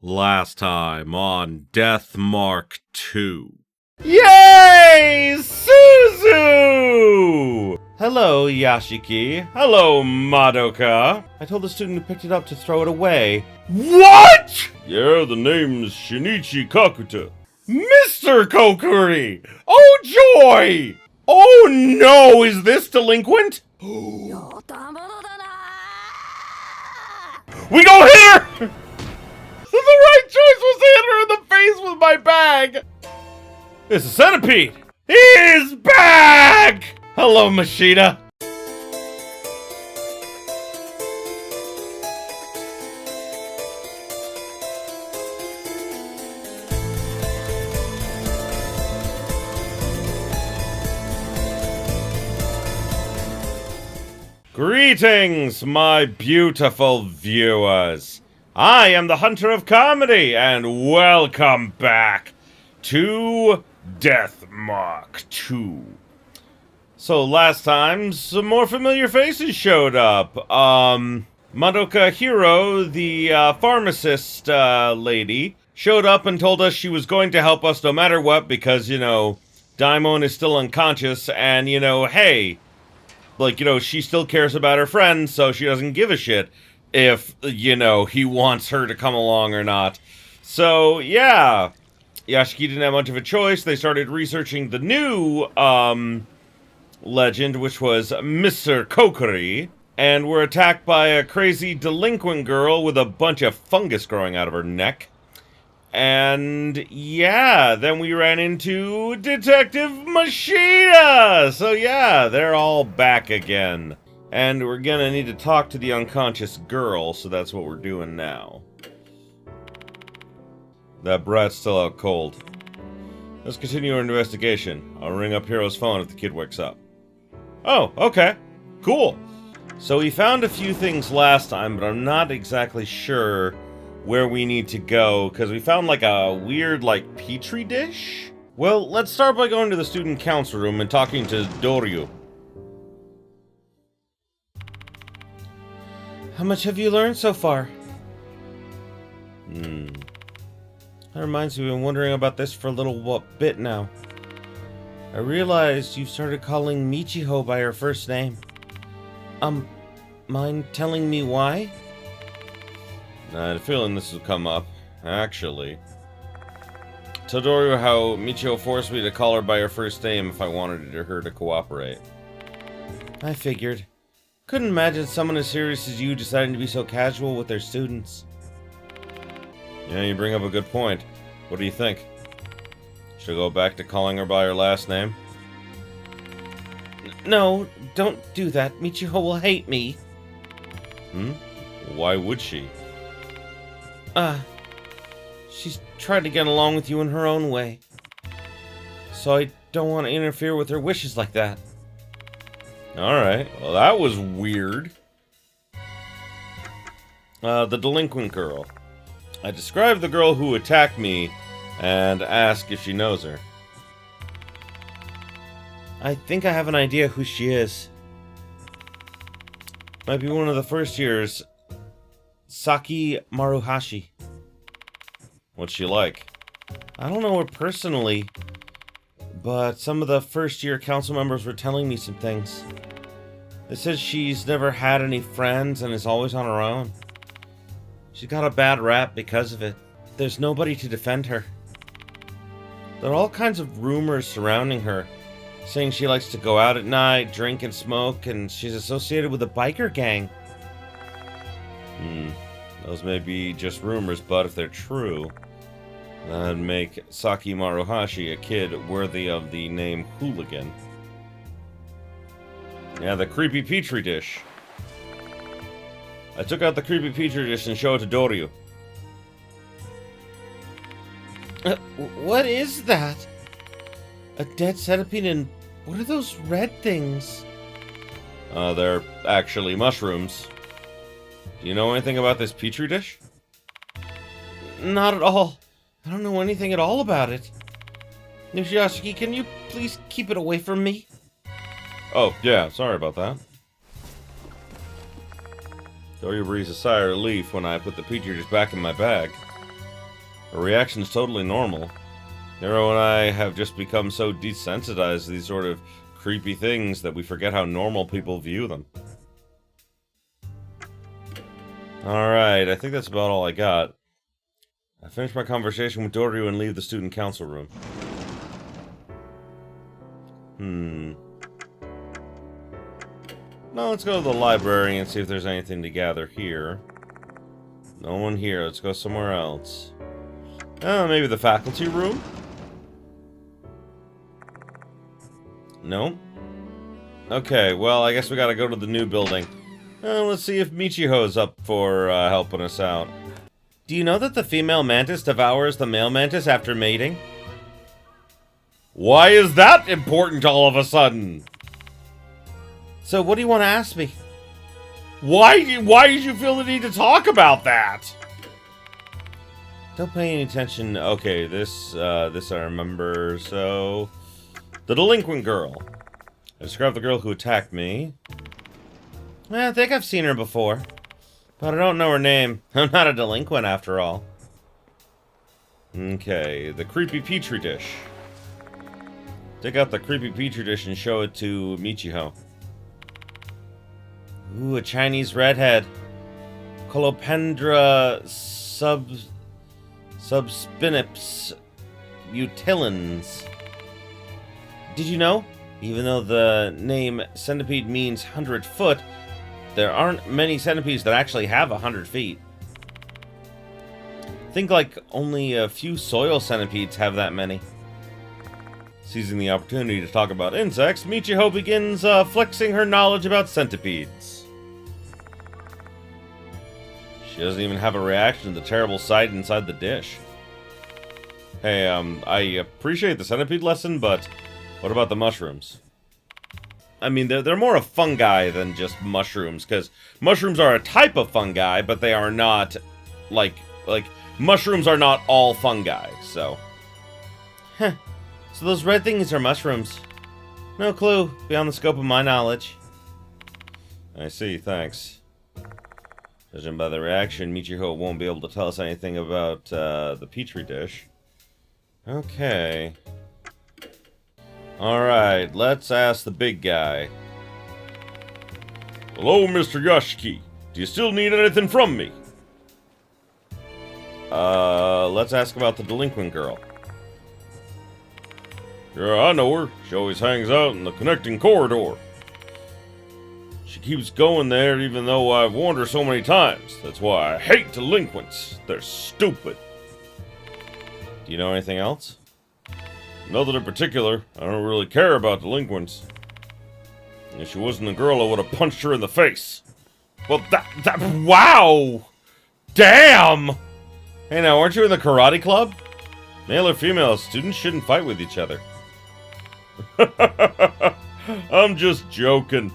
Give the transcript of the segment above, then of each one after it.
Last time on Death Mark 2. Yay! Suzu! Hello, Yashiki. Hello, Madoka. I told the student who picked it up to throw it away. What? Yeah, the name's Shinichi Kakuta. Mister Kokkuri! Oh, joy! Oh, no! Is this delinquent? We go hit her! The right choice was to hit her in the face with my bag! It's a centipede! He's back! Hello, Mashita. Greetings, my beautiful viewers. I am the Hunter of Comedy, and welcome back to Death Mark 2. So last time, some more familiar faces showed up. Madoka Hiro, the pharmacist lady, showed up and told us she was going to help us no matter what because, Daimon is still unconscious and, hey, she still cares about her friends, so she doesn't give a shit if, he wants her to come along or not. So, yeah. Yashiki didn't have much of a choice. They started researching the new, legend, which was Mister Kokkuri, and were attacked by a crazy delinquent girl with a bunch of fungus growing out of her neck. And, yeah, then we ran into Detective Mashita! So, yeah, they're all back again. And we're gonna need to talk to the unconscious girl, so that's what we're doing now. That brat's still out cold. Let's continue our investigation. I'll ring up Hiro's phone if the kid wakes up. Oh, okay. Cool. So we found a few things last time, but I'm not exactly sure where we need to go, because we found a weird, petri dish? Well, let's start by going to the student council room and talking to Doryu. How much have you learned so far? That reminds me, I've been wondering about this for a little bit now. I realized you started calling Michiho by her first name. Mind telling me why? I had a feeling this would come up. Actually, tell Doryu how Michiho forced me to call her by her first name if I wanted her to cooperate. I figured. Couldn't imagine someone as serious as you deciding to be so casual with their students. Yeah, you bring up a good point. What do you think? Should I go back to calling her by her last name? No, don't do that. Michiho will hate me. Why would she? She's tried to get along with you in her own way. So I don't want to interfere with her wishes like that. Alright, well that was weird. The delinquent girl. I described the girl who attacked me and asked if she knows her. I think I have an idea who she is. Might be one of the first years. Saki Maruhashi. What's she like? I don't know her personally, but some of the first year council members were telling me some things. They said she's never had any friends and is always on her own. She got a bad rap because of it. There's nobody to defend her. There are all kinds of rumors surrounding her, saying she likes to go out at night, drink and smoke, and she's associated with a biker gang. Those may be just rumors, but if they're true, that'd make Saki Maruhashi a kid worthy of the name Hooligan. Yeah, the creepy petri dish. I took out the creepy petri dish and showed it to Doryu. What is that? A dead centipede and what are those red things? They're actually mushrooms. Do you know anything about this petri dish? Not at all. I don't know anything at all about it. Yashiki, can you please keep it away from me? Oh, yeah, sorry about that. Doryu breathes a sigh of relief when I put the petri dish back in my bag. Her reaction is totally normal. Nero and I have just become so desensitized to these sort of creepy things that we forget how normal people view them. Alright, I think that's about all I got. I finished my conversation with Doryu and leave the student council room. No, let's go to the library and see if there's anything to gather here. No one here. Let's go somewhere else. Oh, maybe the faculty room? No? Okay, well, I guess we gotta go to the new building. Let's see if Michiho's up for helping us out. Do you know that the female mantis devours the male mantis after mating? Why is that important all of a sudden? So what do you want to ask me? Why did you feel the need to talk about that? Don't pay any attention. Okay, this I remember. So, the delinquent girl. I described the girl who attacked me. I think I've seen her before, but I don't know her name. I'm not a delinquent after all. Okay, the creepy petri dish. Take out the creepy petri dish and show it to Michiho. Ooh, a Chinese redhead. Colopendra subspinips mutilans. Did you know? Even though the name centipede means 100 foot, there aren't many centipedes that actually have 100 feet. Think like only a few soil centipedes have that many. Seizing the opportunity to talk about insects, Michiho begins flexing her knowledge about centipedes. She doesn't even have a reaction to the terrible sight inside the dish. Hey, I appreciate the centipede lesson, but what about the mushrooms? I mean, they're more a fungi than just mushrooms, because mushrooms are a type of fungi, but they are not, like, mushrooms are not all fungi, so. Huh. So those red things are mushrooms. No clue, beyond the scope of my knowledge. I see, thanks. Judging by the reaction, Michiho won't be able to tell us anything about the petri dish. Okay. Alright, let's ask the big guy. Hello, Mr. Yashiki. Do you still need anything from me? Let's ask about the delinquent girl. Yeah, I know her. She always hangs out in the connecting corridor. She keeps going there even though I've warned her so many times. That's why I hate delinquents. They're stupid. Do you know anything else? Nothing in particular. I don't really care about delinquents. If she wasn't a girl, I would have punched her in the face. Well, wow! Damn! Hey now, aren't you in the karate club? Male or female, students shouldn't fight with each other. I'm just joking.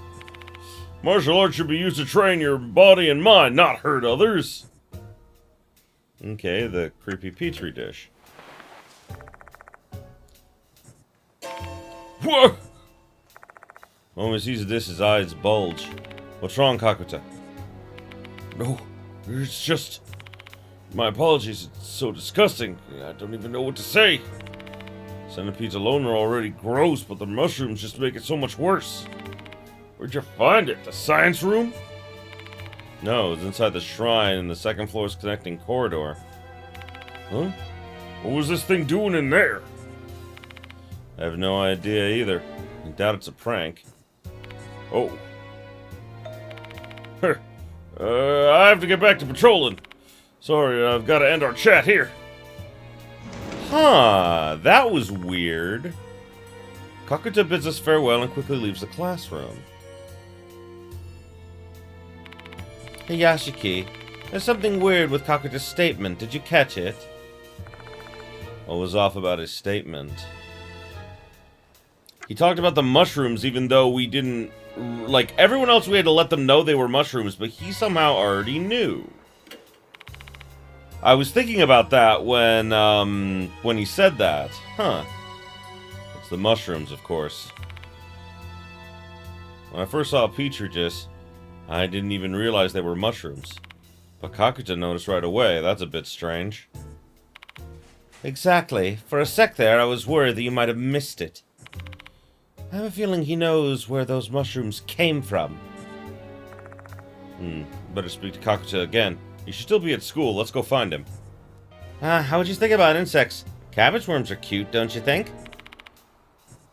Martial arts should be used to train your body and mind, not hurt others. Okay, the creepy petri dish. Whoa! Moment he sees this, his eyes bulge. What's wrong, Kakuta? No, it's just... My apologies, it's so disgusting. I don't even know what to say. Centipedes alone are already gross, but the mushrooms just make it so much worse. Where'd you find it? The science room? No, it's inside the shrine in the second floor's connecting corridor. Huh? What was this thing doing in there? I have no idea either. I doubt it's a prank. Oh. I have to get back to patrolling. Sorry, I've got to end our chat here. Huh, that was weird. Kakuta bids us farewell and quickly leaves the classroom. Hey Yashiki, there's something weird with Kakuta's statement. Did you catch it? What was off about his statement? He talked about the mushrooms even though we didn't... Like, everyone else we had to let them know they were mushrooms, but he somehow already knew. I was thinking about that when he said that. Huh. It's the mushrooms, of course. When I first saw petri dish, I didn't even realize they were mushrooms. But Kakuta noticed right away. That's a bit strange. Exactly. For a sec there, I was worried that you might have missed it. I have a feeling he knows where those mushrooms came from. Better speak to Kakuta again. He should still be at school. Let's go find him. How would you think about insects? Cabbage worms are cute, don't you think?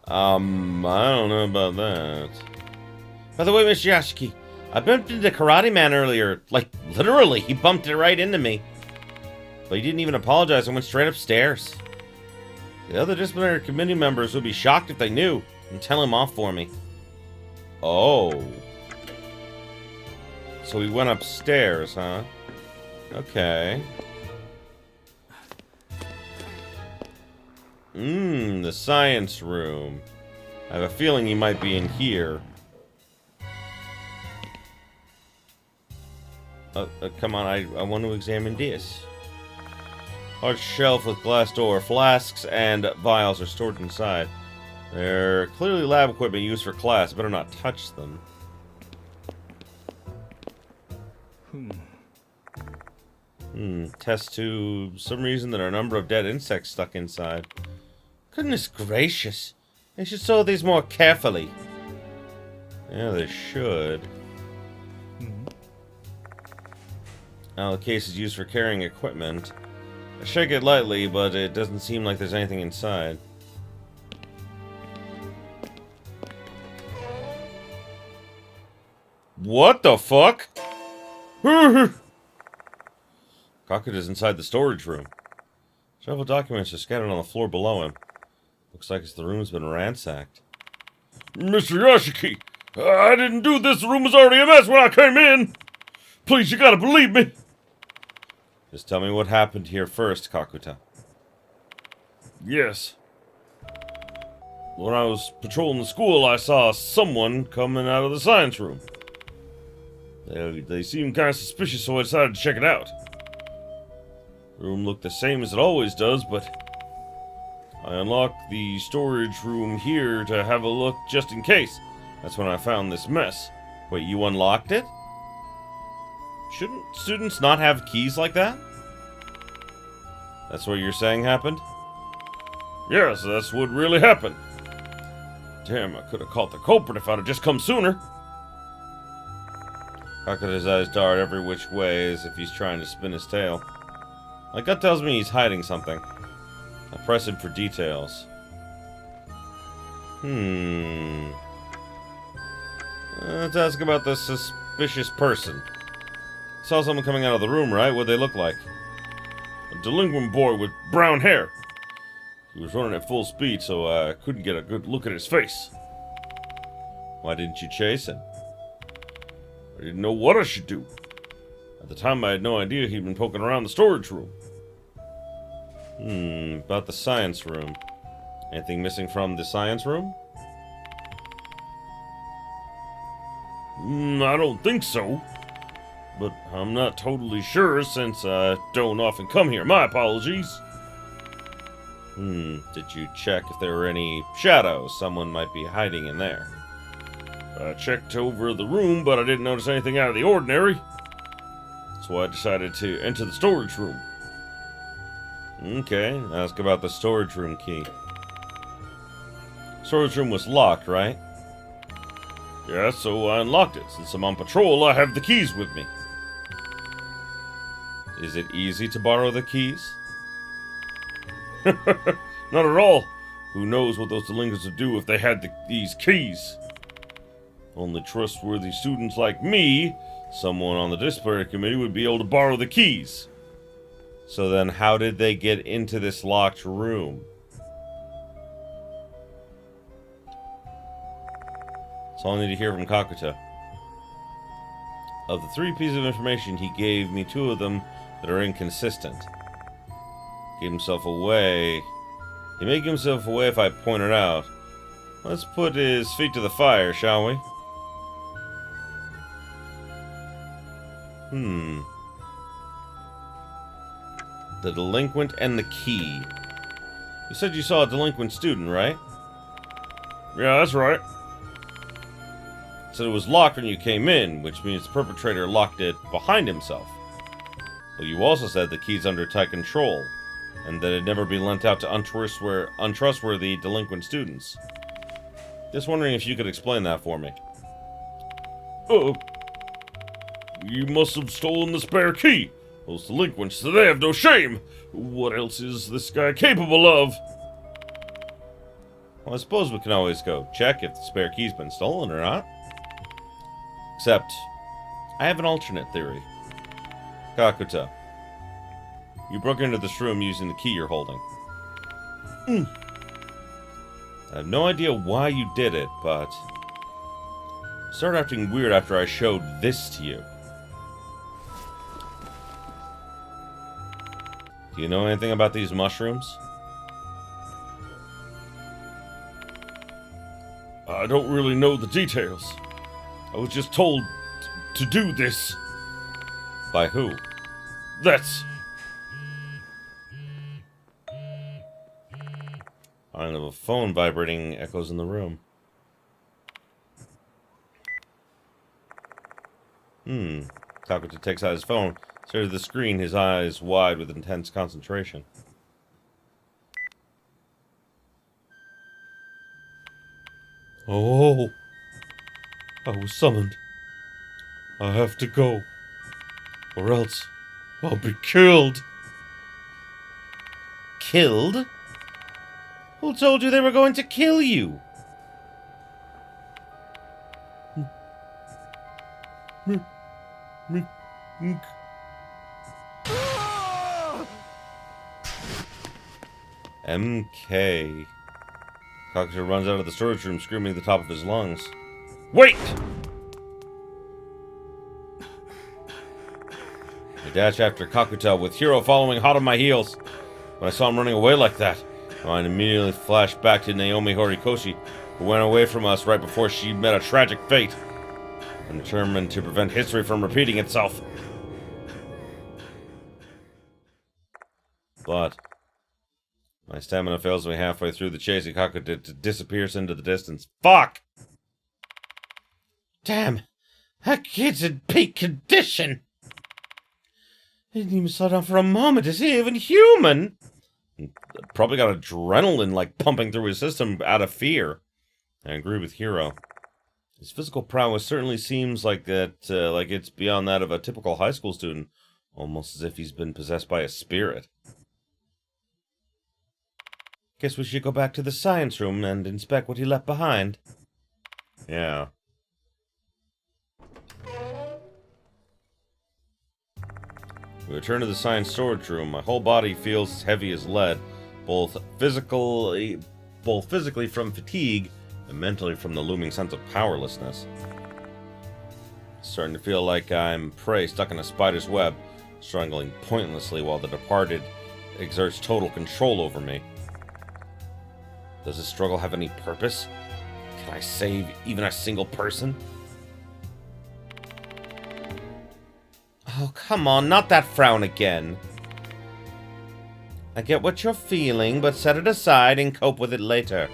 I don't know about that. By the way, Mr. Yashiki, I bumped into Karate Man earlier. Like, literally, he bumped it right into me. But he didn't even apologize and went straight upstairs. The other disciplinary committee members would be shocked if they knew, and tell him off for me. Oh. So he went upstairs, huh? Okay. The science room. I have a feeling he might be in here. Come on, I want to examine this. Large shelf with glass door. Flasks and vials are stored inside. They're clearly lab equipment used for class. Better not touch them. Test tube. Some reason there are a number of dead insects stuck inside. Goodness gracious. They should sort these more carefully. Yeah, they should. Now the case is used for carrying equipment. I shake it lightly, but it doesn't seem like there's anything inside. What the fuck? Kakuta's inside the storage room. Several documents are scattered on the floor below him. Looks like the room's been ransacked. Mr. Yashiki, I didn't do this. The room was already a mess when I came in. Please, you gotta believe me. Just tell me what happened here first, Kakuta. Yes. When I was patrolling the school, I saw someone coming out of the science room. They seemed kind of suspicious, so I decided to check it out. The room looked the same as it always does, but I unlocked the storage room here to have a look just in case. That's when I found this mess. Wait, you unlocked it? Shouldn't students not have keys like that? That's what you're saying happened? Yes, that's what really happened. Damn, I could have caught the culprit if I'd have just come sooner. Kakuta's eyes dart every which way as if he's trying to spin his tail. My gut tells me he's hiding something. I press him for details. Let's ask about this suspicious person. Saw someone coming out of the room, right? What'd they look like? A delinquent boy with brown hair. He was running at full speed, so I couldn't get a good look at his face. Why didn't you chase him? I didn't know what I should do. At the time, I had no idea he'd been poking around the storage room. About the science room. Anything missing from the science room? I don't think so. But I'm not totally sure since I don't often come here. My apologies. Did you check if there were any shadows someone might be hiding in there? I checked over the room, but I didn't notice anything out of the ordinary. So I decided to enter the storage room. Okay, ask about the storage room key. Storage room was locked, right? Yeah, so I unlocked it. Since I'm on patrol, I have the keys with me. Is it easy to borrow the keys? Not at all. Who knows what those delinquents would do if they had these keys? Only trustworthy students like me, someone on the disciplinary committee, would be able to borrow the keys. So then how did they get into this locked room? That's all I need to hear from Kakuta. Of the 3 pieces of information he gave me, 2 of them that are inconsistent. Gave himself away. He may give himself away if I point it out. Let's put his feet to the fire, shall we? The delinquent and the key. You said you saw a delinquent student, right? Yeah, that's right. Said it was locked when you came in, which means the perpetrator locked it behind himself. But you also said the key's under tight control. and that it never be lent out to untrustworthy delinquent students. Just wondering if you could explain that for me. Oh, you must have stolen the spare key. Those delinquents, they have no shame. What else is this guy capable of? Well, I suppose we can always go check if the spare key's been stolen or not. Except, I have an alternate theory. Kakuta, you broke into this room using the key you're holding. I have no idea why you did it, but you started acting weird after I showed this to you. Do you know anything about these mushrooms? I don't really know the details. I was just told to do this. By who? That's... I don't know, a phone vibrating echoes in the room. Kakuta takes out his phone, stares at the screen, his eyes wide with intense concentration. Oh, I was summoned. I have to go, or else I'll be killed. Killed? Who told you they were going to kill you? MK. Kakuta runs out of the storage room, screaming at the top of his lungs. Wait! I dash after Kakuta, with Hiro following hot on my heels. When I saw him running away like that, my mind immediately flashed back to Naomi Horikoshi, who went away from us right before she met a tragic fate. I'm determined to prevent history from repeating itself. But my stamina fails me halfway through the chase, and Kakuta disappears into the distance. Fuck! Damn! That kid's in peak condition! He didn't even slow down for a moment. Is he even human? Probably got adrenaline, like, pumping through his system out of fear. I agree with Hiro. His physical prowess certainly seems like like it's beyond that of a typical high school student. Almost as if he's been possessed by a spirit. Guess we should go back to the science room and inspect what he left behind. Yeah. We return to the science storage room. My whole body feels as heavy as lead, both physically from fatigue and mentally from the looming sense of powerlessness. It's starting to feel like I'm prey stuck in a spider's web, struggling pointlessly while the departed exerts total control over me. Does this struggle have any purpose? Can I save even a single person? Oh, come on, not that frown again. I get what you're feeling, but set it aside and cope with it later.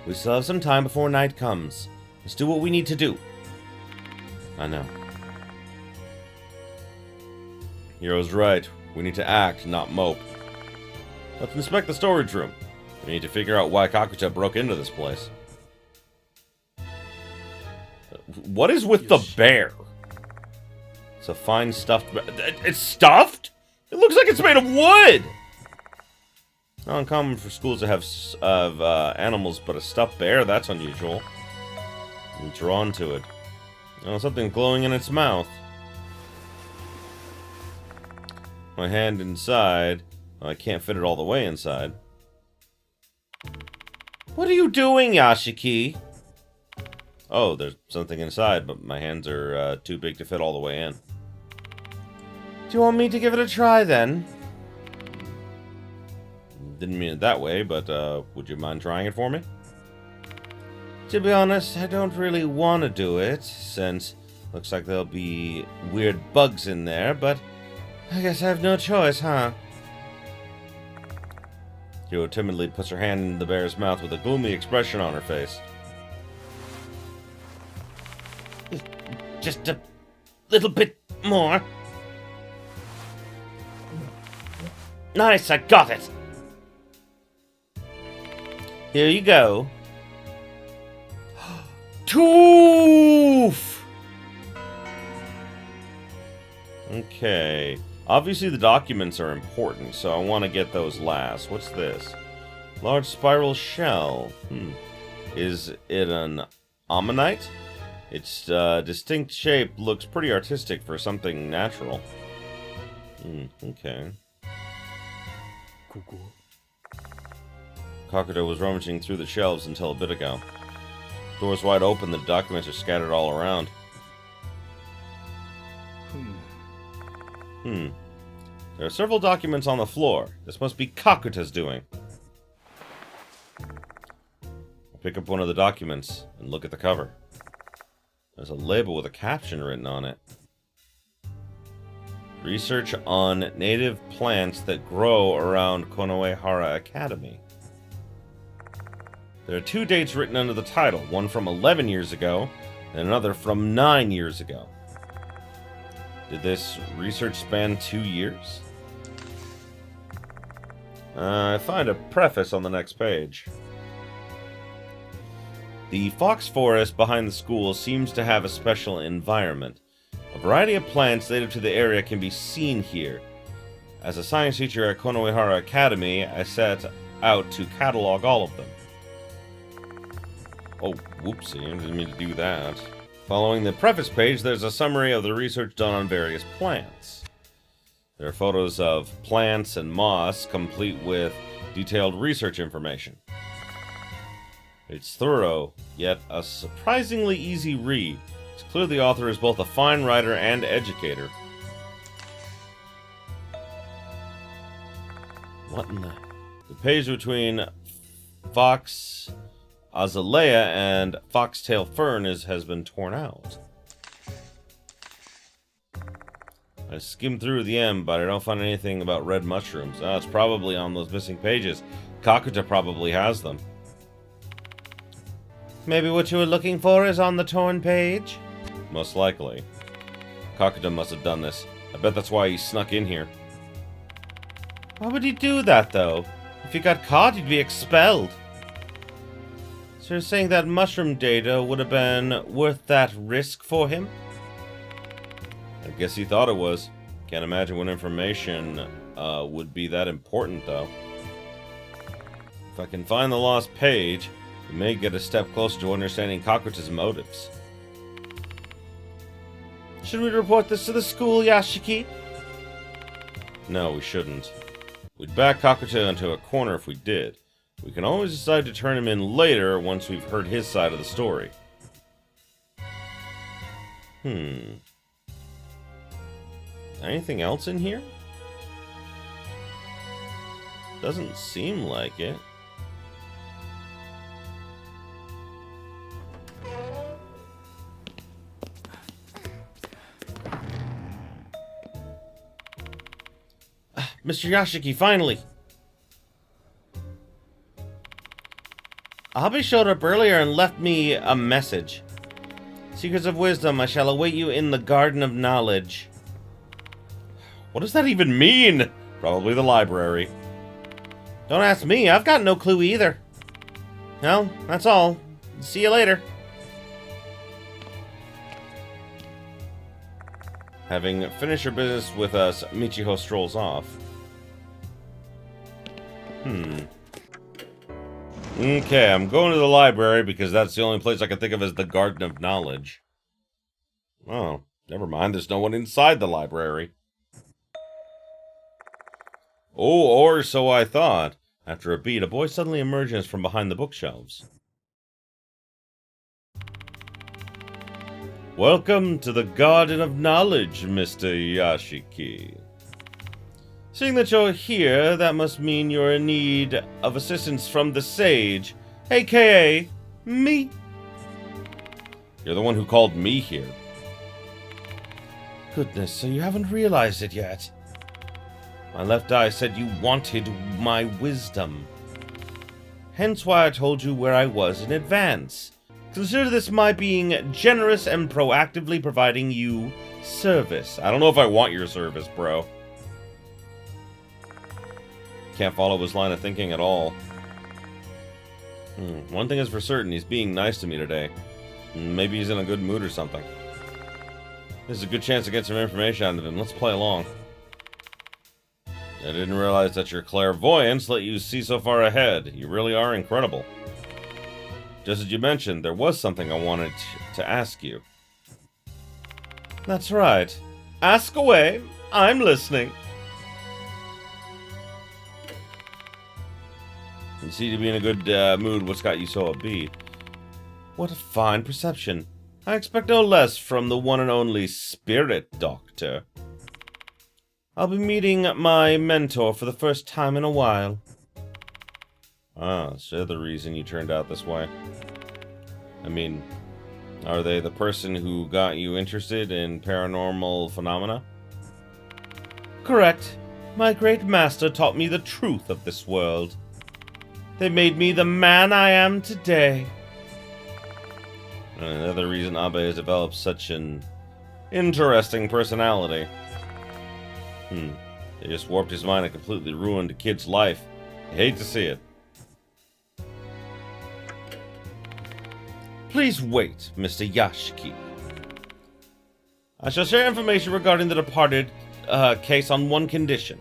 We still have some time before night comes. Let's do what we need to do. I know. Hiro's right. We need to act, not mope. Let's inspect the storage room. We need to figure out why Kakuta broke into this place. What is with the bear? It's a fine stuffed... It's stuffed? It looks like it's made of wood! Not uncommon for schools to have animals, but a stuffed bear? That's unusual. I'm drawn to it. Oh, something glowing in its mouth. My hand inside. I can't fit it all the way inside. What are you doing, Yashiki? Oh, there's something inside, but my hands are too big to fit all the way in. Do you want me to give it a try, then? Didn't mean it that way, but would you mind trying it for me? To be honest, I don't really want to do it, since looks like there'll be weird bugs in there, but I guess I have no choice, huh? Hiro timidly puts her hand in the bear's mouth with a gloomy expression on her face. Just a little bit more. Nice, I got it! Here you go. Toof! Okay. Obviously the documents are important, so I want to get those last. What's this? Large spiral shell. Is it an ammonite? Its distinct shape looks pretty artistic for something natural. Okay. Kokkuri was rummaging through the shelves until a bit ago. Doors wide open, the documents are scattered all around. There are several documents on the floor. This must be Kokkuri's doing. I'll pick up one of the documents and look at the cover. There's a label with a caption written on it. Research on native plants that grow around Konoehara Academy. There are 2 dates written under the title, one from 11 years ago and another from 9 years ago. Did this research span 2 years? I find a preface on the next page. The fox forest behind the school seems to have a special environment. A variety of plants native to the area can be seen here. As a science teacher at Konoehara Academy, I set out to catalog all of them. Oh, whoopsie, I didn't mean to do that. Following the preface page, there's a summary of the research done on various plants. There are photos of plants and moss, complete with detailed research information. It's thorough, yet a surprisingly easy read. It's clear the author is both a fine writer and educator. What in the page between Fox Azalea and Foxtail Fern has been torn out. I skimmed through the end, but I don't find anything about red mushrooms. Oh, it's probably on those missing pages. Kokkuri probably has them. Maybe what you were looking for is on the torn page? Most likely. Kokkuri must have done this. I bet that's why he snuck in here. Why would he do that, though? If he got caught, he'd be expelled. So you're saying that mushroom data would have been worth that risk for him? I guess he thought it was. Can't imagine what information would be that important, though. If I can find the lost page, we may get a step closer to understanding Kokkuri's motives. Should we report this to the school, Yashiki? No, we shouldn't. We'd back Kokkuri into a corner if we did. We can always decide to turn him in later once we've heard his side of the story. Anything else in here? Doesn't seem like it. Mr. Yashiki, finally! Abi showed up earlier and left me a message. Secrets of wisdom, I shall await you in the Garden of Knowledge. What does that even mean? Probably the library. Don't ask me, I've got no clue either. Well, that's all. See you later. Having finished her business with us, Michiho strolls off. Okay, I'm going to the library because that's the only place I can think of as the Garden of Knowledge. Oh, never mind, there's no one inside the library. Oh, or so I thought. After a beat, a boy suddenly emerges from behind the bookshelves. Welcome to the Garden of Knowledge, Mr. Yashiki. Seeing that you're here, that must mean you're in need of assistance from the sage, aka me. You're the one who called me here. Goodness, so you haven't realized it yet. My left eye said you wanted my wisdom. Hence why I told you where I was in advance. Consider this my being generous and proactively providing you service. I don't know if I want your service, bro. can't follow his line of thinking at all. One thing is for certain, he's being nice to me today. Maybe he's in a good mood or something. This is a good chance to get some information out of him. Let's play along. I didn't realize that your clairvoyance let you see so far ahead. You really are incredible. Just as you mentioned, there was something I wanted to ask you. That's right. Ask away. I'm listening. You seem to be in a good mood. What's got you so upbeat? What a fine perception. I expect no less from the one and only Spirit Doctor. I'll be meeting my mentor for the first time in a while. Ah, so the reason you turned out this way. I mean, are they the person who got you interested in paranormal phenomena? Correct. My great master taught me the truth of this world. They made me the man I am today. Another reason Abe has developed such an interesting personality. They just warped his mind and completely ruined a kid's life. I hate to see it. Please wait, Mr. Yashiki. I shall share information regarding the departed case on one condition.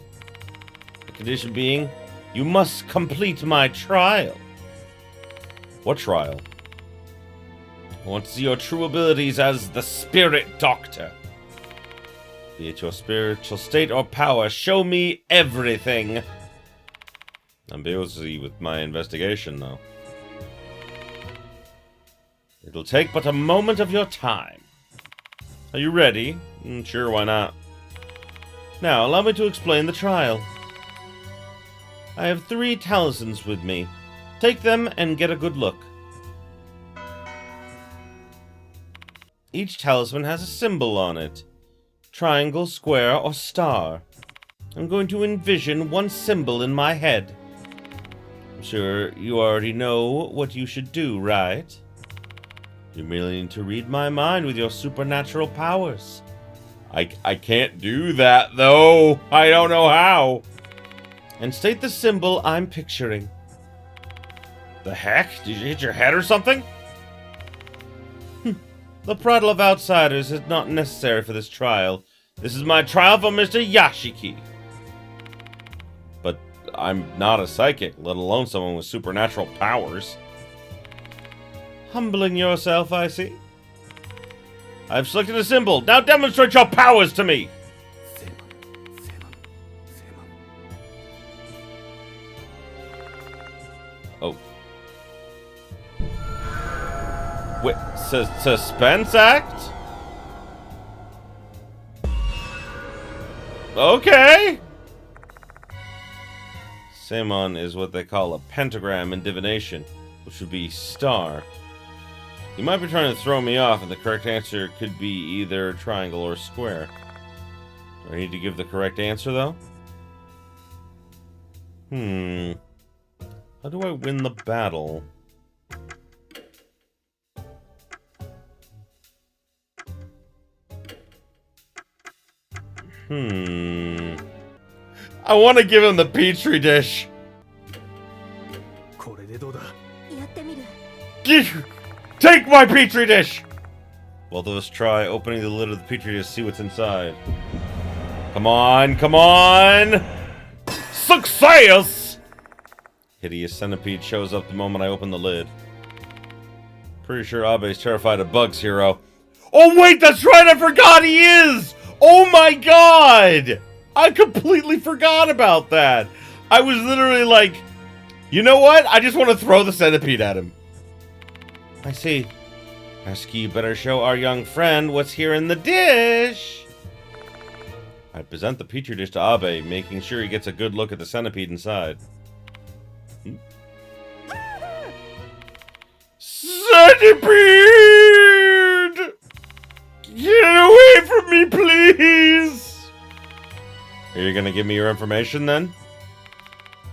The condition being, you must complete my trial. What trial? I want to see your true abilities as the Spirit Doctor. Be it your spiritual state or power, show me everything. I'm busy with my investigation, though. It'll take but a moment of your time. Are you ready? Sure, why not? Now, allow me to explain the trial. I have 3 talismans with me. Take them and get a good look. Each talisman has a symbol on it. Triangle, square, or star. I'm going to envision one symbol in my head. I'm sure you already know what you should do, right? You merely need to read my mind with your supernatural powers. I can't do that, though. I don't know how. And state the symbol I'm picturing. The heck? Did you hit your head or something? The prattle of outsiders is not necessary for this trial. This is my trial for Mr. Yashiki. But I'm not a psychic, let alone someone with supernatural powers. Humbling yourself, I see. I've selected a symbol. Now demonstrate your powers to me! Oh. Wait, suspense act? Okay. Samon is what they call a pentagram in divination, which would be star. You might be trying to throw me off, and the correct answer could be either triangle or square. Do I need to give the correct answer, though? How do I win the battle? I want to give him the petri dish. Take my petri dish! Both of us try opening the lid of the petri dish to see what's inside. Come on, come on! Success! Hideous centipede shows up the moment I open the lid. Pretty sure Abe's terrified of bugs, hero. Oh wait, that's right, I forgot he is! Oh my god! I completely forgot about that. I was literally like, you know what? I just want to throw the centipede at him. I see. Yashiki, you better show our young friend what's here in the dish. I present the petri dish to Abe, making sure he gets a good look at the centipede inside. Centipede! Get away from me, please! Are you gonna give me your information, then?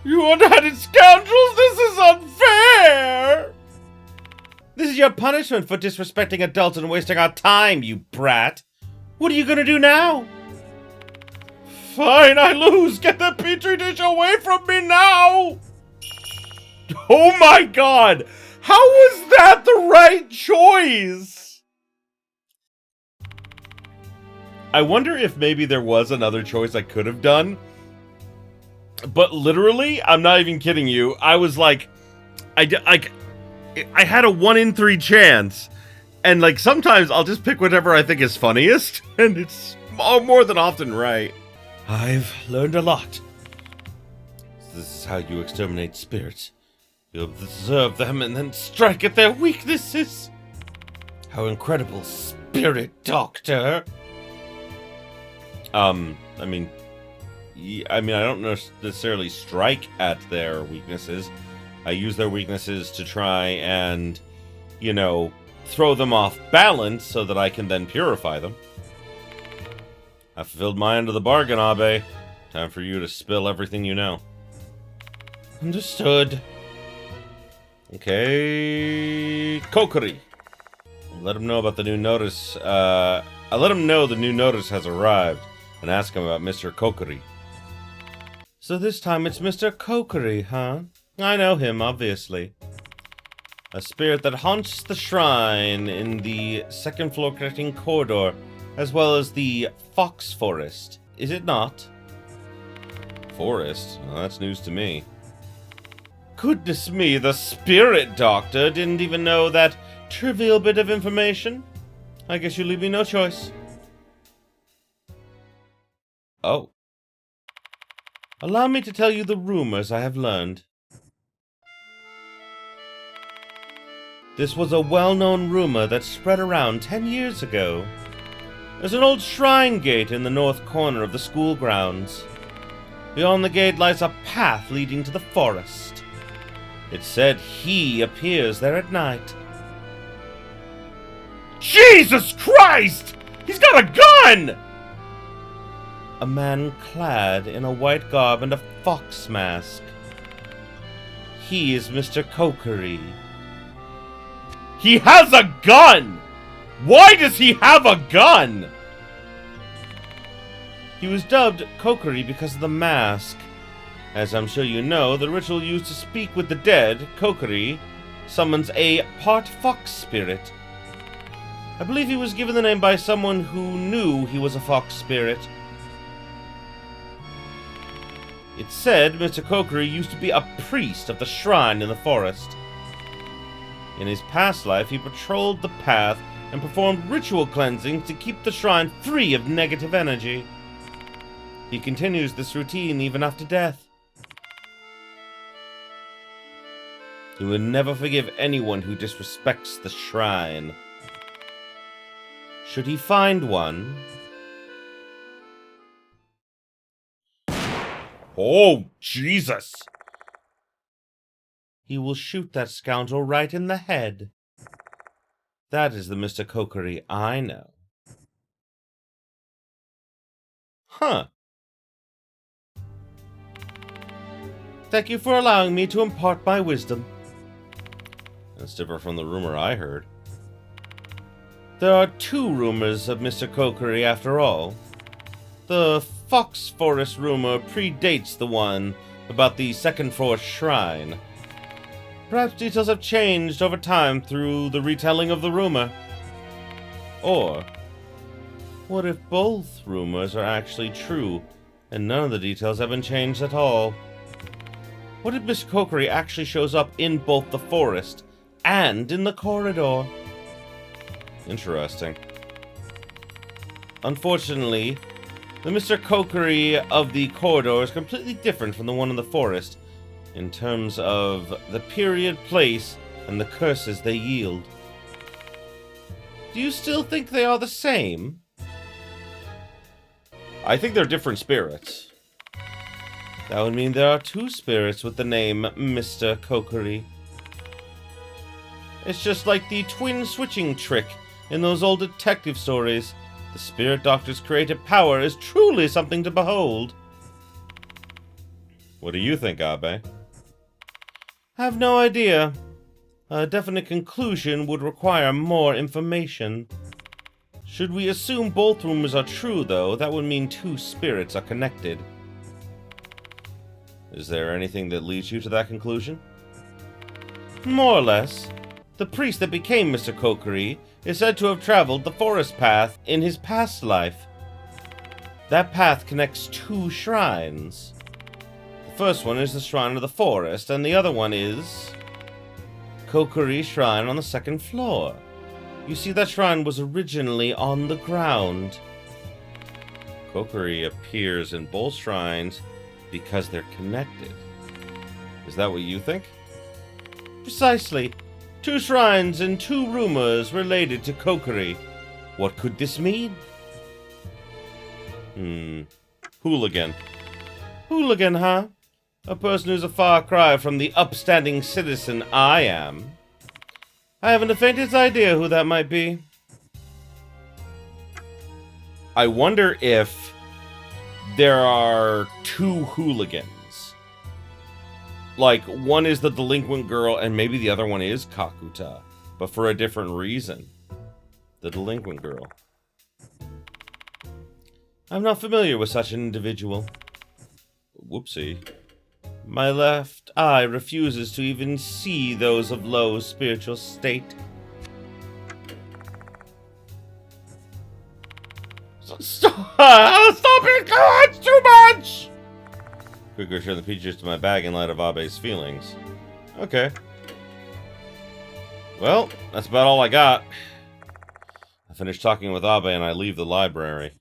You unheaded scoundrels! This is unfair! This is your punishment for disrespecting adults and wasting our time, you brat! What are you gonna do now? Fine, I lose. Get the petri dish away from me now. Oh my god. How was that the right choice? I wonder if maybe there was another choice I could have done. But literally, I'm not even kidding you. I was like, I had a 1 in 3 chance. And like sometimes I'll just pick whatever I think is funniest. And it's more than often right. I've learned a lot. This is how you exterminate spirits. You observe them and then strike at their weaknesses. How incredible, Spirit Doctor. I mean, I don't necessarily strike at their weaknesses. I use their weaknesses to try and, you know, throw them off balance so that I can then purify them. I fulfilled my end of the bargain, Abe. Time for you to spill everything you know. Understood. Okay, Kokkuri. Let him know about the new notice. I let him know the new notice has arrived and ask him about Mister Kokkuri. So this time it's Mister Kokkuri, huh? I know him, obviously. A spirit that haunts the shrine in the second floor connecting corridor, as well as the Fox Forest. Is it not? Forest? Well, that's news to me. Goodness me, the Spirit Doctor didn't even know that trivial bit of information. I guess you leave me no choice. Oh. Allow me to tell you the rumors I have learned. This was a well-known rumor that spread around 10 years ago. There's an old shrine gate in the north corner of the school grounds. Beyond the gate lies a path leading to the forest. It's said he appears there at night. Jesus Christ! He's got a gun! A man clad in a white garb and a fox mask. He is Mister Kokkuri. He has a gun! Why does he have a gun? He was dubbed Kokkuri because of the mask. As I'm sure you know, the ritual used to speak with the dead, Kokkuri, summons a part fox spirit. I believe he was given the name by someone who knew he was a fox spirit. It's said Mr. Kokkuri used to be a priest of the shrine in the forest. In his past life, he patrolled the path and performed ritual cleansing to keep the shrine free of negative energy. He continues this routine even after death. He will never forgive anyone who disrespects the shrine. Should he find one... Oh, Jesus! He will shoot that scoundrel right in the head. That is the Mister Kokkuri I know. Huh. Thank you for allowing me to impart my wisdom. That's different from the rumor I heard. There are 2 rumors of Mister Kokkuri after all. The Fox Forest rumor predates the one about the second floor shrine. Perhaps details have changed over time through the retelling of the rumor. Or, what if both rumors are actually true, and none of the details have been changed at all? What if Mr. Kokkuri actually shows up in both the forest and in the corridor? Interesting. Unfortunately, the Mister Kokkuri of the corridor is completely different from the one in the forest, in terms of the period, place, and the curses they yield. Do you still think they are the same? I think they're different spirits. That would mean there are 2 spirits with the name Mister Kokkuri. It's just like the twin switching trick in those old detective stories. The Spirit Doctor's creative power is truly something to behold. What do you think, Abe? I have no idea. A definite conclusion would require more information. Should we assume both rumors are true, though, that would mean two spirits are connected. Is there anything that leads you to that conclusion? More or less. The priest that became Mister Kokkuri is said to have traveled the forest path in his past life. That path connects two shrines. The first one is the Shrine of the Forest, and the other one is Kokkuri Shrine on the second floor. You see, that shrine was originally on the ground. Kokkuri appears in both shrines because they're connected. Is that what you think? Precisely. Two shrines and two rumors related to Kokkuri. What could this mean? Hooligan. Hooligan, huh? A person who's a far cry from the upstanding citizen I am. I haven't the faintest idea who that might be. I wonder if there are two hooligans. Like, one is the delinquent girl, and maybe the other one is Kakuta, but for a different reason. The delinquent girl. I'm not familiar with such an individual. Whoopsie. My left eye refuses to even see those of low spiritual state. Stop it! God, it's too much! Quickly return the peaches to my bag in light of Abe's feelings. Okay. Well, that's about all I got. I finish talking with Abe and I leave the library.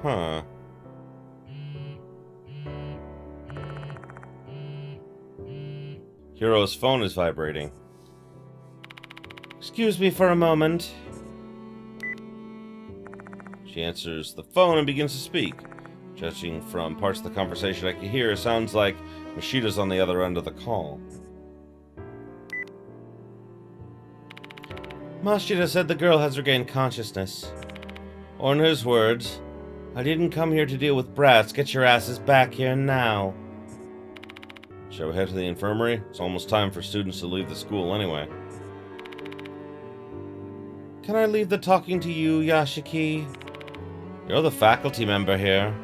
Huh. Hiro's phone is vibrating. Excuse me for a moment. She answers the phone and begins to speak. Judging from parts of the conversation I can hear, it sounds like Mashida's on the other end of the call. Mashida said the girl has regained consciousness. Or in his words, I didn't come here to deal with brats. Get your asses back here now. Shall we head to the infirmary? It's almost time for students to leave the school anyway. Can I leave the talking to you, Yashiki? You're the faculty member here.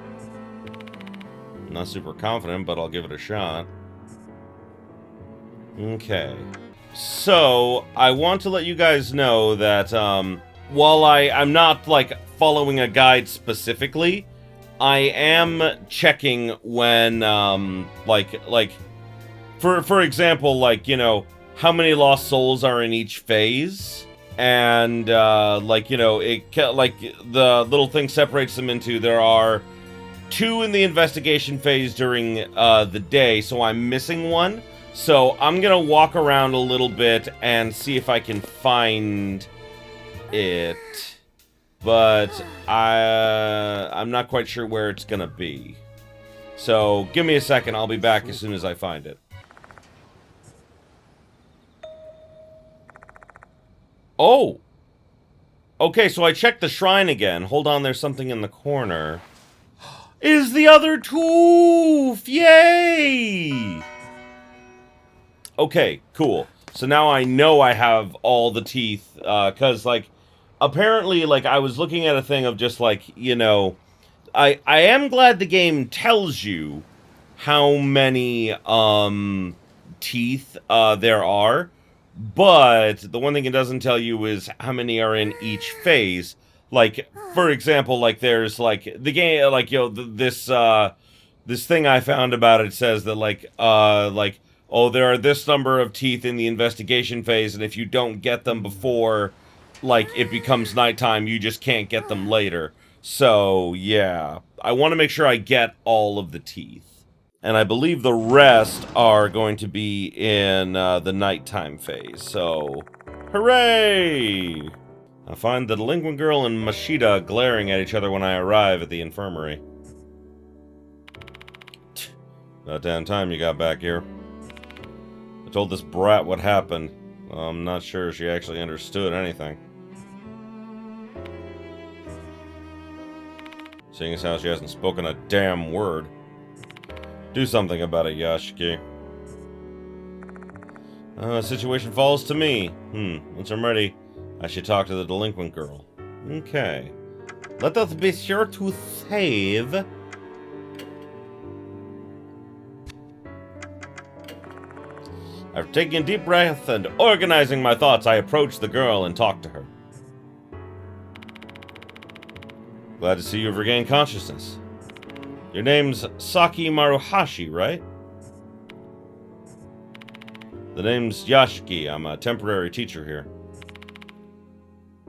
I'm not super confident, but I'll give it a shot. Okay. So, I want to let you guys know that, while I'm not, like, following a guide specifically, I am checking when, for example, like, you know, how many lost souls are in each phase, and, like, you know, like, the little thing separates them into, there are 2 in the investigation phase during, the day, so I'm missing one. So I'm gonna walk around a little bit and see if I can find it, but I'm not quite sure where it's gonna be. So give me a second, I'll be back as soon as I find it. Oh! Okay, so I checked the shrine again. Hold on, there's something in the corner. Is the other tooth! Yay! Okay, cool. So now I know I have all the teeth, because, like, apparently, like, I was looking at a thing of just, like, you know, I am glad the game tells you how many, teeth, there are, but the one thing it doesn't tell you is how many are in each phase. Like, for example, like, there's, like, the game, like, you know, this thing I found about it says that, like, oh, there are this number of teeth in the investigation phase, and if you don't get them before, like, it becomes nighttime, you just can't get them later. So, yeah. I want to make sure I get all of the teeth. And I believe the rest are going to be in the nighttime phase, so... Hooray! I find the delinquent girl and Mashida glaring at each other when I arrive at the infirmary. About damn time you got back here. I told this brat what happened. Well, I'm not sure she actually understood anything. Seeing as how she hasn't spoken a damn word. Do something about it, Yashiki. The situation falls to me. Once I'm ready, I should talk to the delinquent girl. Okay. Let us be sure to save. After taking a deep breath and organizing my thoughts, I approached the girl and talked to her. Glad to see you've regained consciousness. Your name's Saki Maruhashi, right? The name's Yashiki. I'm a temporary teacher here.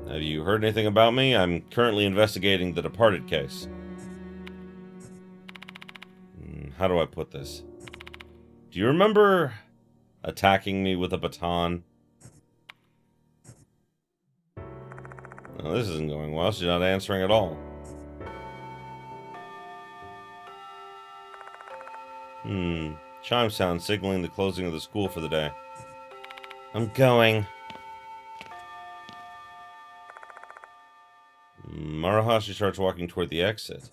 Have you heard anything about me? I'm currently investigating the departed case. How do I put this? Do you remember attacking me with a baton? No, this isn't going well. She's not answering at all. Chime sound signaling the closing of the school for the day. I'm going. Maruhashi starts walking toward the exit.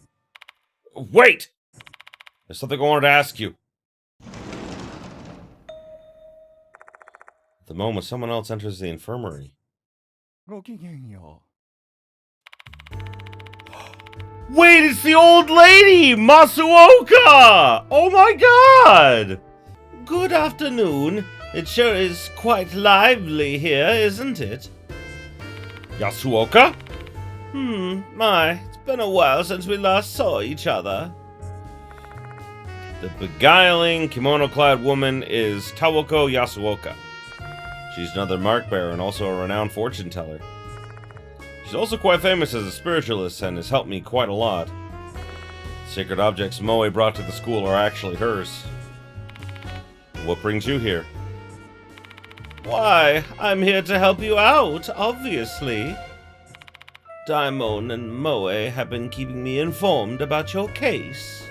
Wait! There's something I wanted to ask you. At the moment, someone else enters the infirmary. Wait, it's the old lady! Masuoka! Oh my god! Good afternoon. It sure is quite lively here, isn't it? Yasuoka? It's been a while since we last saw each other. The beguiling, kimono-clad woman is Tawako Yasuoka. She's another mark bearer and also a renowned fortune teller. She's also quite famous as a spiritualist and has helped me quite a lot. Sacred objects Moe brought to the school are actually hers. What brings you here? Why, I'm here to help you out, obviously. Daimon and Moe have been keeping me informed about your case.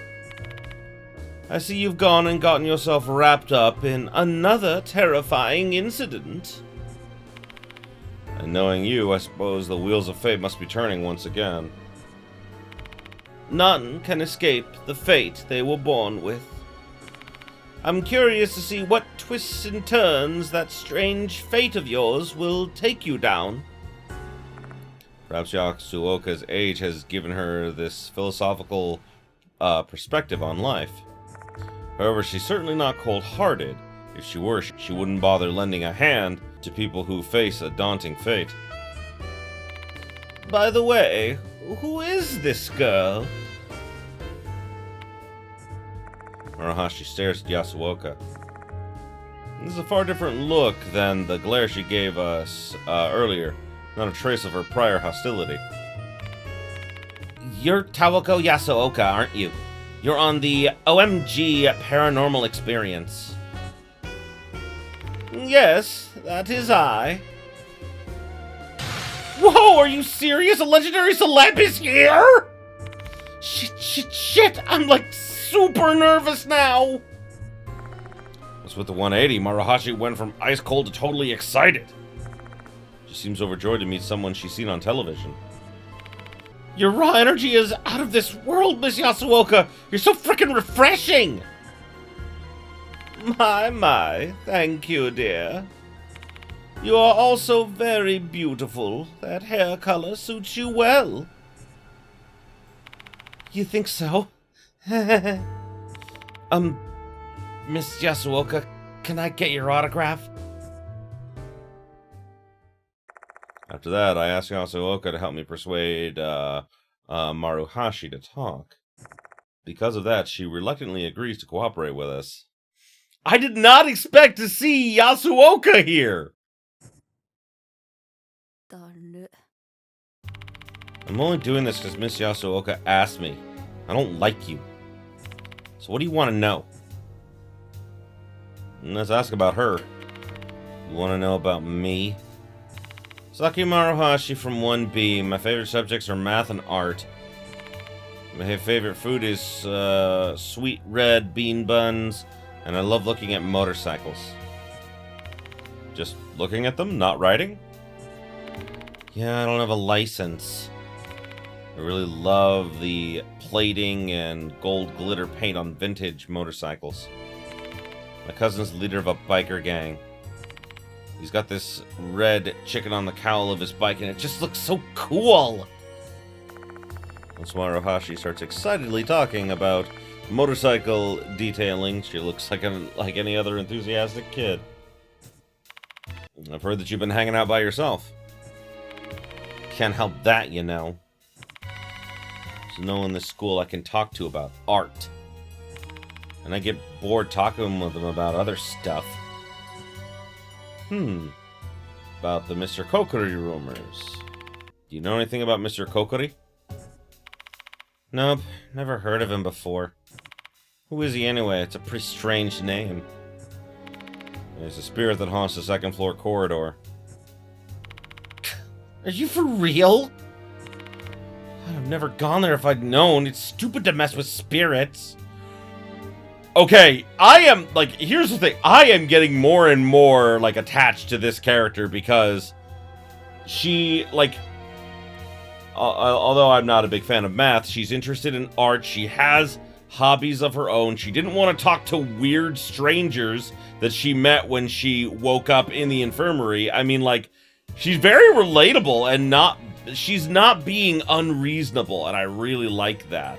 I see you've gone and gotten yourself wrapped up in another terrifying incident. And knowing you, I suppose the wheels of fate must be turning once again. None can escape the fate they were born with. I'm curious to see what twists and turns that strange fate of yours will take you down. Perhaps Yasuoka's age has given her this philosophical perspective on life. However, she's certainly not cold-hearted. If she were, she wouldn't bother lending a hand to people who face a daunting fate. By the way, who is this girl? Maruhashi stares at Yasuoka. This is a far different look than the glare she gave us earlier. Not a trace of her prior hostility. You're Tawako Yasuoka, aren't you? You're on the OMG Paranormal Experience. Yes, that is I. Whoa, are you serious? A legendary celeb is here? Shit, I'm like super nervous now. What's with the 180? Maruhashi went from ice cold to totally excited. She seems overjoyed to meet someone she's seen on television. Your raw energy is out of this world, Miss Yasuoka. You're so freaking refreshing. My, thank you, dear. You are also very beautiful. That hair color suits you well. You think so? Miss Yasuoka, can I get your autograph? After that, I asked Yasuoka to help me persuade Maruhashi to talk. Because of that, she reluctantly agrees to cooperate with us. I did not expect to see Yasuoka here! I'm only doing this because Miss Yasuoka asked me. I don't like you. So what do you want to know? Let's ask about her. You want to know about me? Saki Maruhashi from 1B. My favorite subjects are math and art. My favorite food is sweet red bean buns, and I love looking at motorcycles. Just looking at them, not riding? Yeah, I don't have a license. I really love the plating and gold glitter paint on vintage motorcycles. My cousin's the leader of a biker gang. He's got this red chicken on the cowl of his bike, and it just looks so cool! Once Maruhashi starts excitedly talking about motorcycle detailing, she looks like any other enthusiastic kid. I've heard that you've been hanging out by yourself. Can't help that, you know. There's no one in this school I can talk to about art. And I get bored talking with them about other stuff. About the Mister Kokkuri rumors. Do you know anything about Mister Kokkuri? Nope, never heard of him before. Who is he anyway? It's a pretty strange name. He's a spirit that haunts the second floor corridor. Are you for real? I'd have never gone there if I'd known. It's stupid to mess with spirits. Okay, here's the thing. I am getting more and more, attached to this character because she, although I'm not a big fan of math, she's interested in art. She has hobbies of her own. She didn't want to talk to weird strangers that she met when she woke up in the infirmary. I mean, she's very relatable and she's not being unreasonable, and I really like that.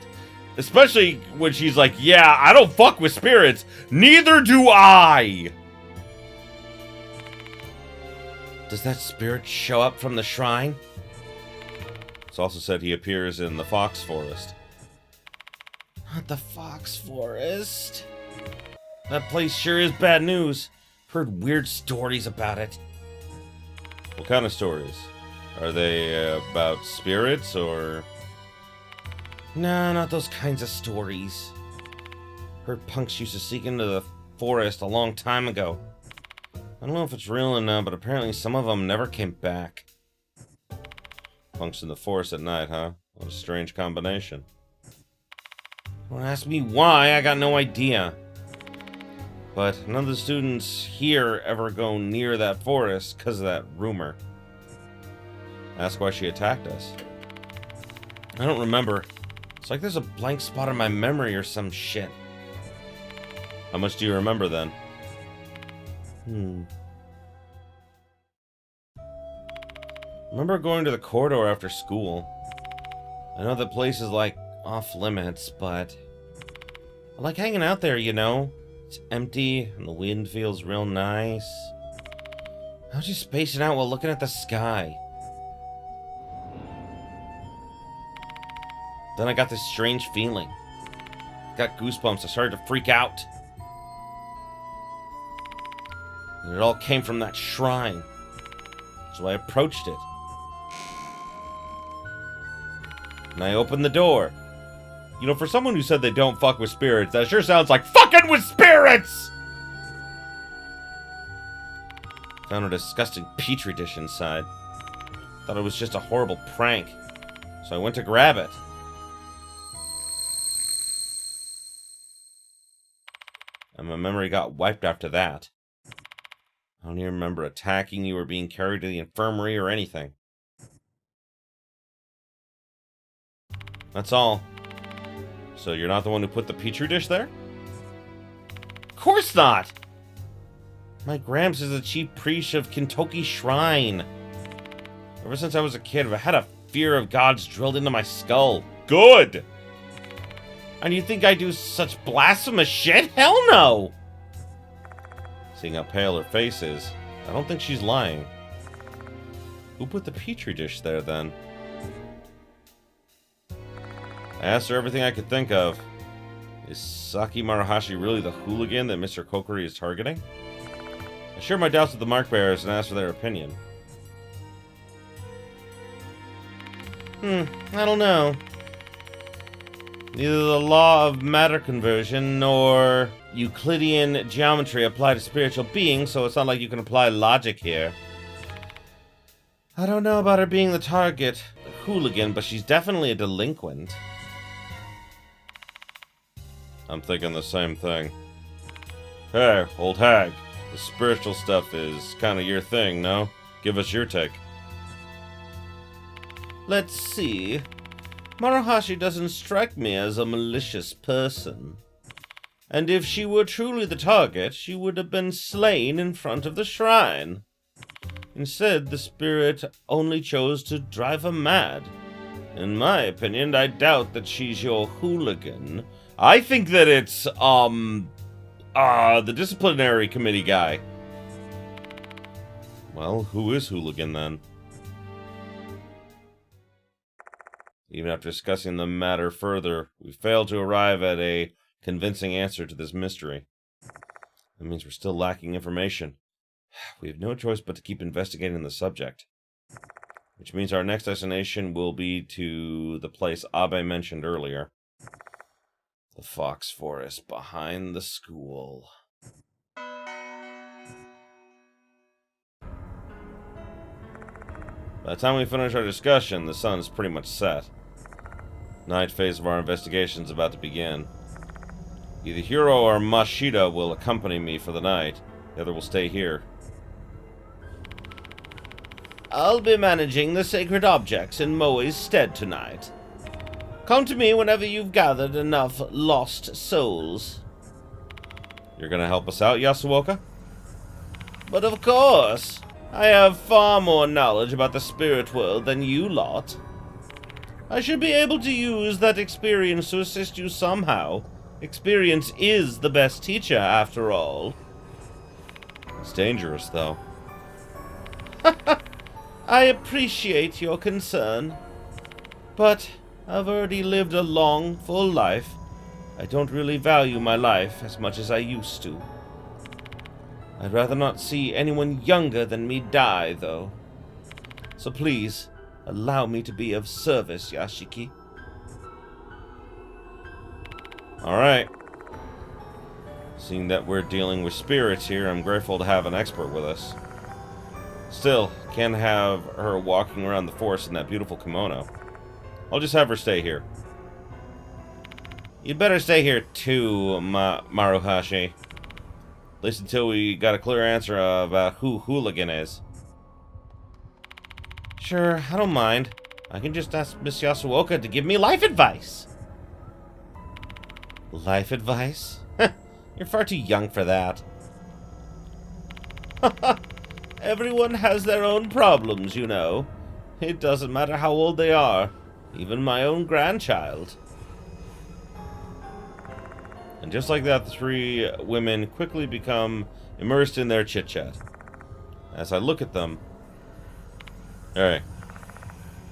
Especially when she's like, yeah, I don't fuck with spirits. Neither do I. Does that spirit show up from the shrine? It's also said he appears in the Fox Forest. Not the Fox Forest. That place sure is bad news. Heard weird stories about it. What kind of stories? Are they about spirits or... Nah, not those kinds of stories. Heard punks used to sneak into the forest a long time ago. I don't know if it's real or not, but apparently some of them never came back. Punks in the forest at night, huh? What a strange combination. Don't ask me why, I got no idea. But none of the students here ever go near that forest because of that rumor. Ask why she attacked us. I don't remember. It's like there's a blank spot in my memory or some shit. How much do you remember then? Remember going to the corridor after school. I know that place is off limits, but I like hanging out there, you know? It's empty and the wind feels real nice. I was just spacing out while looking at the sky. Then I got this strange feeling. Got goosebumps. I started to freak out. And it all came from that shrine. So I approached it. And I opened the door. You know, for someone who said they don't fuck with spirits, that sure sounds like fucking with spirits! Found a disgusting petri dish inside. Thought it was just a horrible prank. So I went to grab it. And my memory got wiped after that. I don't even remember attacking you or being carried to the infirmary or anything. That's all. So you're not the one who put the petri dish there? Of course not! My Gramps is the chief priest of Kintoki Shrine. Ever since I was a kid, I've had a fear of gods drilled into my skull. Good! And you think I do such blasphemous shit? Hell no! Seeing how pale her face is, I don't think she's lying. Who put the petri dish there, then? I asked her everything I could think of. Is Saki Maruhashi really the hooligan that Mister Kokkuri is targeting? I shared my doubts with the mark bearers and asked for their opinion. I don't know. Neither the law of matter conversion nor Euclidean geometry apply to spiritual beings, so it's not like you can apply logic here. I don't know about her being the target, the hooligan, but she's definitely a delinquent. I'm thinking the same thing. Hey, old hag, the spiritual stuff is kind of your thing, no? Give us your take. Let's see. Maruhashi doesn't strike me as a malicious person. And if she were truly the target, she would have been slain in front of the shrine. Instead, the spirit only chose to drive her mad. In my opinion, I doubt that she's your hooligan. I think that it's, the disciplinary committee guy. Well, who is hooligan then? Even after discussing the matter further, we failed to arrive at a convincing answer to this mystery. That means we're still lacking information. We have no choice but to keep investigating the subject. Which means our next destination will be to the place Abe mentioned earlier. The fox forest behind the school. By the time we finish our discussion, the sun is pretty much set. Night phase of our investigation is about to begin. Either Hiro or Mashida will accompany me for the night. The other will stay here. I'll be managing the sacred objects in Moe's stead tonight. Come to me whenever you've gathered enough lost souls. You're gonna help us out, Yasuoka? But of course! I have far more knowledge about the spirit world than you lot. I should be able to use that experience to assist you somehow. Experience is the best teacher, after all. It's dangerous, though. I appreciate your concern, but I've already lived a long, full life. I don't really value my life as much as I used to. I'd rather not see anyone younger than me die, though. So please, allow me to be of service, Yashiki. Alright. Seeing that we're dealing with spirits here, I'm grateful to have an expert with us. Still, can't have her walking around the forest in that beautiful kimono. I'll just have her stay here. You'd better stay here too, Maruhashi. At least until we got a clear answer about who Hooligan is. Sure, I don't mind. I can just ask Miss Yasuoka to give me life advice. Life advice? You're far too young for that. Everyone has their own problems, you know. It doesn't matter how old they are. Even my own grandchild. And just like that, the three women quickly become immersed in their chit-chat. As I look at them... Alright.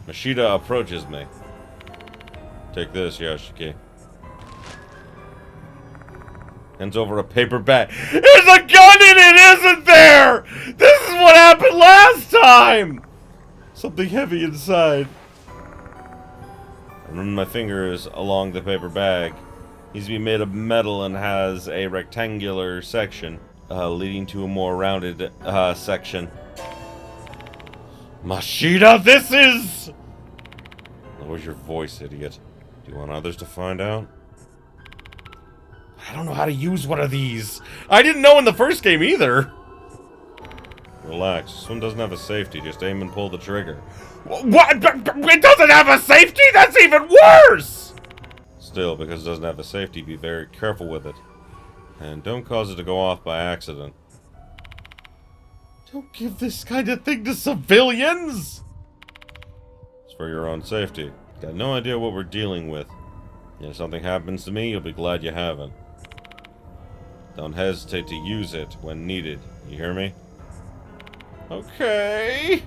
Mashida approaches me. Take this, Yashiki. Hands over a paper bag. There's a gun in it, isn't there? This is what happened last time! Something heavy inside. I run my fingers along the paper bag. Needs to be made of metal and has a rectangular section, leading to a more rounded section. Mashida, this is... Lower your voice, idiot. Do you want others to find out? I don't know how to use one of these. I didn't know in the first game either. Relax. This one doesn't have a safety. Just aim and pull the trigger. What? It doesn't have a safety? That's even worse! Still, because it doesn't have a safety, be very careful with it. And don't cause it to go off by accident. Don't give this kind of thing to civilians! It's for your own safety. Got no idea what we're dealing with. If something happens to me, you'll be glad you haven't. Don't hesitate to use it when needed. You hear me? Okay.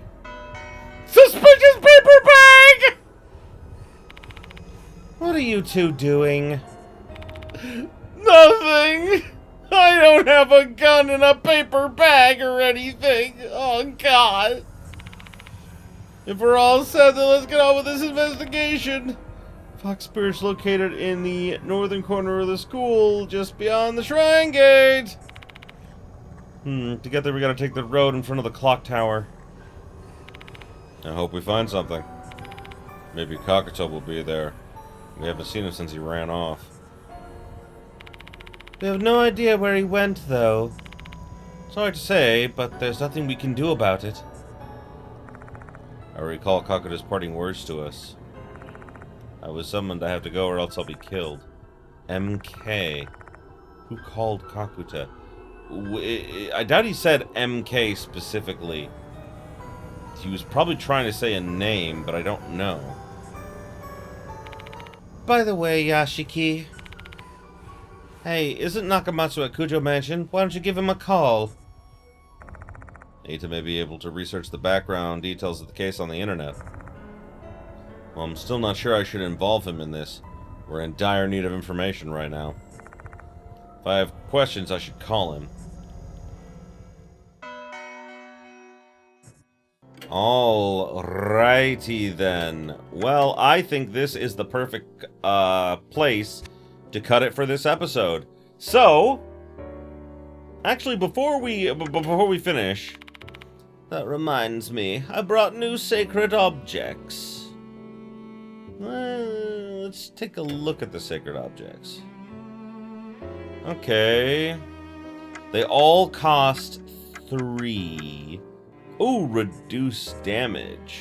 Suspicious paper bag! What are you two doing? Nothing! I don't have a gun in a paper bag or anything. Oh, God. If we're all set, then let's get on with this investigation. Fox Spirit's located in the northern corner of the school, just beyond the shrine gate. To get there, we gotta take the road in front of the clock tower. I hope we find something. Maybe Kakuto will be there. We haven't seen him since he ran off. We have no idea where he went, though. Sorry to say, but there's nothing we can do about it. I recall Kakuto's parting words to us. I was summoned, I have to go or else I'll be killed. MK. Who called Kakuta? I doubt he said MK specifically. He was probably trying to say a name, but I don't know. By the way, Yashiki. Hey, isn't Nakamatsu at Kujo Mansion? Why don't you give him a call? Eita may be able to research the background details of the case on the internet. Well, I'm still not sure I should involve him in this. We're in dire need of information right now. If I have questions, I should call him. Alrighty then. Well, I think this is the perfect place to cut it for this episode. So, actually, before we finish, that reminds me, I brought new sacred objects. Let's take a look at the sacred objects. Okay. They all cost 3. Ooh, reduce damage.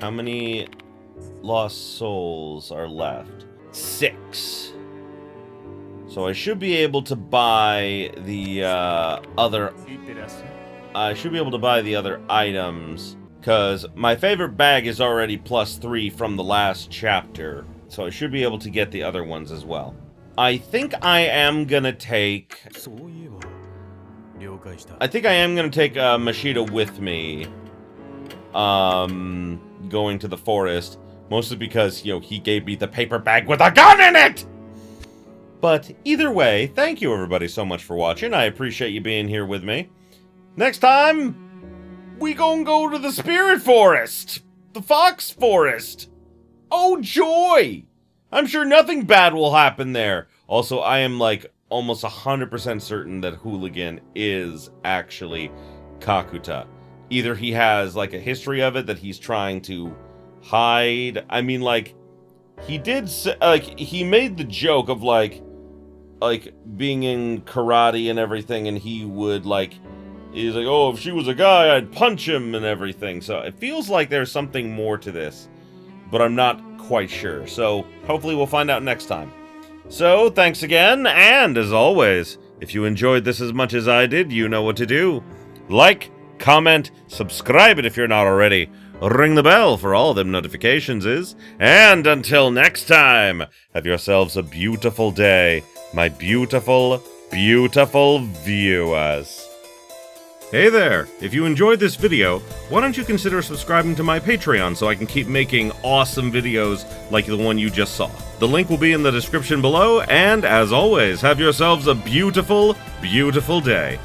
How many lost souls are left? 6. So I should be able to buy the other... I should be able to buy the other items, because my favorite bag is already +3 from the last chapter, so I should be able to get the other ones as well. I think I am gonna take... Mashita with me, going to the forest, mostly because, you know, he gave me the paper bag with a gun in it! But either way, thank you everybody so much for watching. I appreciate you being here with me. Next time, we gonna go to the spirit forest! The fox forest! Oh joy! I'm sure nothing bad will happen there. Also, I am like almost 100% certain that Hooligan is actually Kakuta. Either he has like a history of it that he's trying to hide. I mean, like, he did say, like, he made the joke of like being in karate and everything, and he would like, he's like, oh, if she was a guy, I'd punch him and everything. So it feels like there's something more to this, but I'm not quite sure. So hopefully we'll find out next time. So thanks again, and as always, if you enjoyed this as much as I did, you know what to do. Like, comment, subscribe it if you're not already. Ring the bell for all them notifications and until next time, have yourselves a beautiful day, my beautiful, beautiful viewers. Hey there! If you enjoyed this video, why don't you consider subscribing to my Patreon so I can keep making awesome videos like the one you just saw. The link will be in the description below, and as always, have yourselves a beautiful, beautiful day.